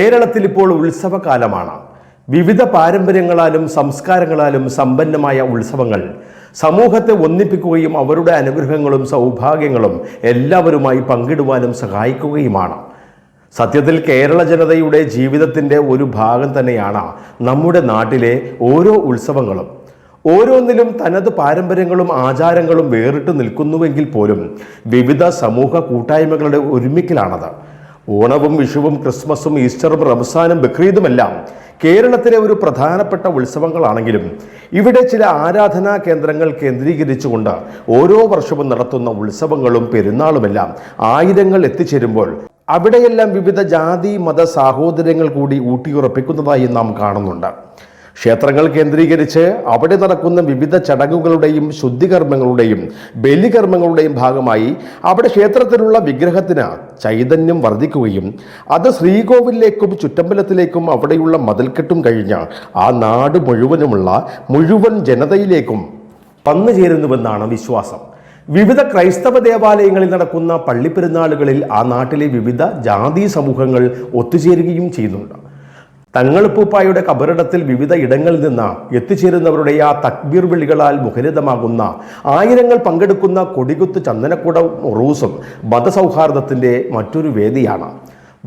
കേരളത്തിൽ ഇപ്പോൾ ഉത്സവകാലമാണ്. വിവിധ പാരമ്പര്യങ്ങളാലും സംസ്കാരങ്ങളാലും സമ്പന്നമായ ഉത്സവങ്ങൾ സമൂഹത്തെ ഒന്നിപ്പിക്കുകയും അവരുടെ അനുഗ്രഹങ്ങളും സൗഭാഗ്യങ്ങളും എല്ലാവരുമായി പങ്കിടുവാനും സഹായിക്കുകയുമാണ്. സത്യത്തിൽ കേരള ജനതയുടെ ജീവിതത്തിൻ്റെ ഒരു ഭാഗം തന്നെയാണ് നമ്മുടെ നാട്ടിലെ ഓരോ ഉത്സവങ്ങളും. ഓരോന്നിലും തനത് പാരമ്പര്യങ്ങളും ആചാരങ്ങളും വേറിട്ട് നിൽക്കുന്നുവെങ്കിൽ പോലും വിവിധ സമൂഹ കൂട്ടായ്മകളുടെ ഒരുമിക്കലാണത്. ഓണവും വിഷുവും ക്രിസ്മസും ഈസ്റ്ററും റംസാനും ബക്രീദുമെല്ലാം കേരളത്തിലെ ഒരു പ്രധാനപ്പെട്ട ഉത്സവങ്ങളാണെങ്കിലും ഇവിടെ ചില ആരാധനാ കേന്ദ്രങ്ങൾ കേന്ദ്രീകരിച്ചുകൊണ്ട് ഓരോ വർഷവും നടത്തുന്ന ഉത്സവങ്ങളും പെരുന്നാളുമെല്ലാം ആയിരങ്ങൾ എത്തിച്ചേരുമ്പോൾ അവിടെയെല്ലാം വിവിധ ജാതി മത സാഹോദര്യങ്ങൾ കൂടി ഊട്ടിയുറപ്പിക്കുന്നതായി നാം കാണുന്നുണ്ട്. ക്ഷേത്രങ്ങൾ കേന്ദ്രീകരിച്ച് അവിടെ നടക്കുന്ന വിവിധ ചടങ്ങുകളുടെയും ശുദ്ധികർമ്മങ്ങളുടെയും ബലികർമ്മങ്ങളുടെയും ഭാഗമായി അവിടെ ക്ഷേത്രത്തിലുള്ള വിഗ്രഹത്തിന് ചൈതന്യം വർദ്ധിക്കുകയും അത് ശ്രീകോവിലേക്കും ചുറ്റമ്പലത്തിലേക്കും അവിടെയുള്ള മതിൽക്കെട്ടും കഴിഞ്ഞ് ആ നാട് മുഴുവൻ ജനതയിലേക്കും വന്നുചേരുന്നുവെന്നാണ് വിശ്വാസം. വിവിധ ക്രൈസ്തവ ദേവാലയങ്ങളിൽ നടക്കുന്ന പള്ളിപ്പെരുന്നാളുകളിൽ ആ നാട്ടിലെ വിവിധ ജാതി സമൂഹങ്ങൾ ഒത്തുചേരുകയും ചെയ്യുന്നുണ്ട്. തങ്ങളിപ്പൂപ്പായുടെ കബറിടത്തിൽ വിവിധ ഇടങ്ങളിൽ നിന്ന് എത്തിച്ചേരുന്നവരുടെ ആ തക്ബീർ വിളികളാൽ മുഖരിതമാകുന്ന ആയിരങ്ങൾ പങ്കെടുക്കുന്ന കൊടികുത്ത് ചന്ദനക്കുട ഉറൂസും മതസൗഹാർദ്ദത്തിൻ്റെ മറ്റൊരു വേദിയാണ്.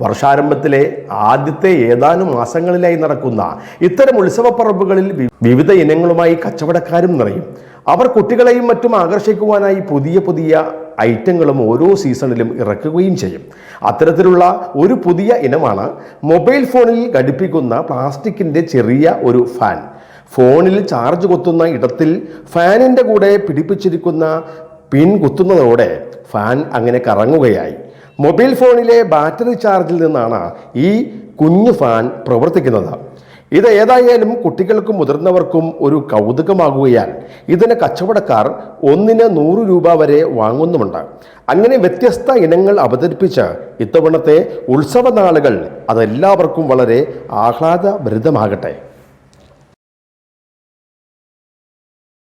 വർഷാരംഭത്തിലെ ആദ്യത്തെ ഏതാനും മാസങ്ങളിലായി നടക്കുന്ന ഇത്തരം ഉത്സവപ്പറമ്പുകളിൽ വിവിധ ഇനങ്ങളുമായി കച്ചവടക്കാരും നിറയും. അവർ കുട്ടികളെയും മറ്റും ആകർഷിക്കുവാനായി പുതിയ ഐറ്റങ്ങളും ഓരോ സീസണിലും ഇറക്കുകയും ചെയ്യും. അത്തരത്തിലുള്ള ഒരു പുതിയ ഇനമാണ് മൊബൈൽ ഫോണിൽ ഘടിപ്പിക്കുന്ന പ്ലാസ്റ്റിക്കിൻ്റെ ചെറിയ ഒരു ഫാൻ. ഫോണിൽ ചാർജ് കുത്തുന്ന ഇടത്തിൽ ഫാനിൻ്റെ കൂടെ പിടിപ്പിച്ചിരിക്കുന്ന പിൻ കുത്തുന്നതോടെ ഫാൻ അങ്ങനെ കറങ്ങുകയായി. മൊബൈൽ ഫോണിലെ ബാറ്ററി ചാർജിൽ നിന്നാണ് ഈ കുഞ്ഞു ഫാൻ പ്രവർത്തിക്കുന്നത്. ഇത് ഏതായാലും കുട്ടികൾക്കും മുതിർന്നവർക്കും ഒരു കൗതുകമാകുകയാൽ ഇതിന് കച്ചവടക്കാർ ഒന്നിന് 100 രൂപ വരെ വാങ്ങുന്നുമുണ്ട്. അങ്ങനെ വ്യത്യസ്ത ഇനങ്ങൾ അവതരിപ്പിച്ച് ഇത്തവണത്തെ ഉത്സവ നാളുകൾ അതെല്ലാവർക്കും വളരെ ആഹ്ലാദഭരിതമാകട്ടെ.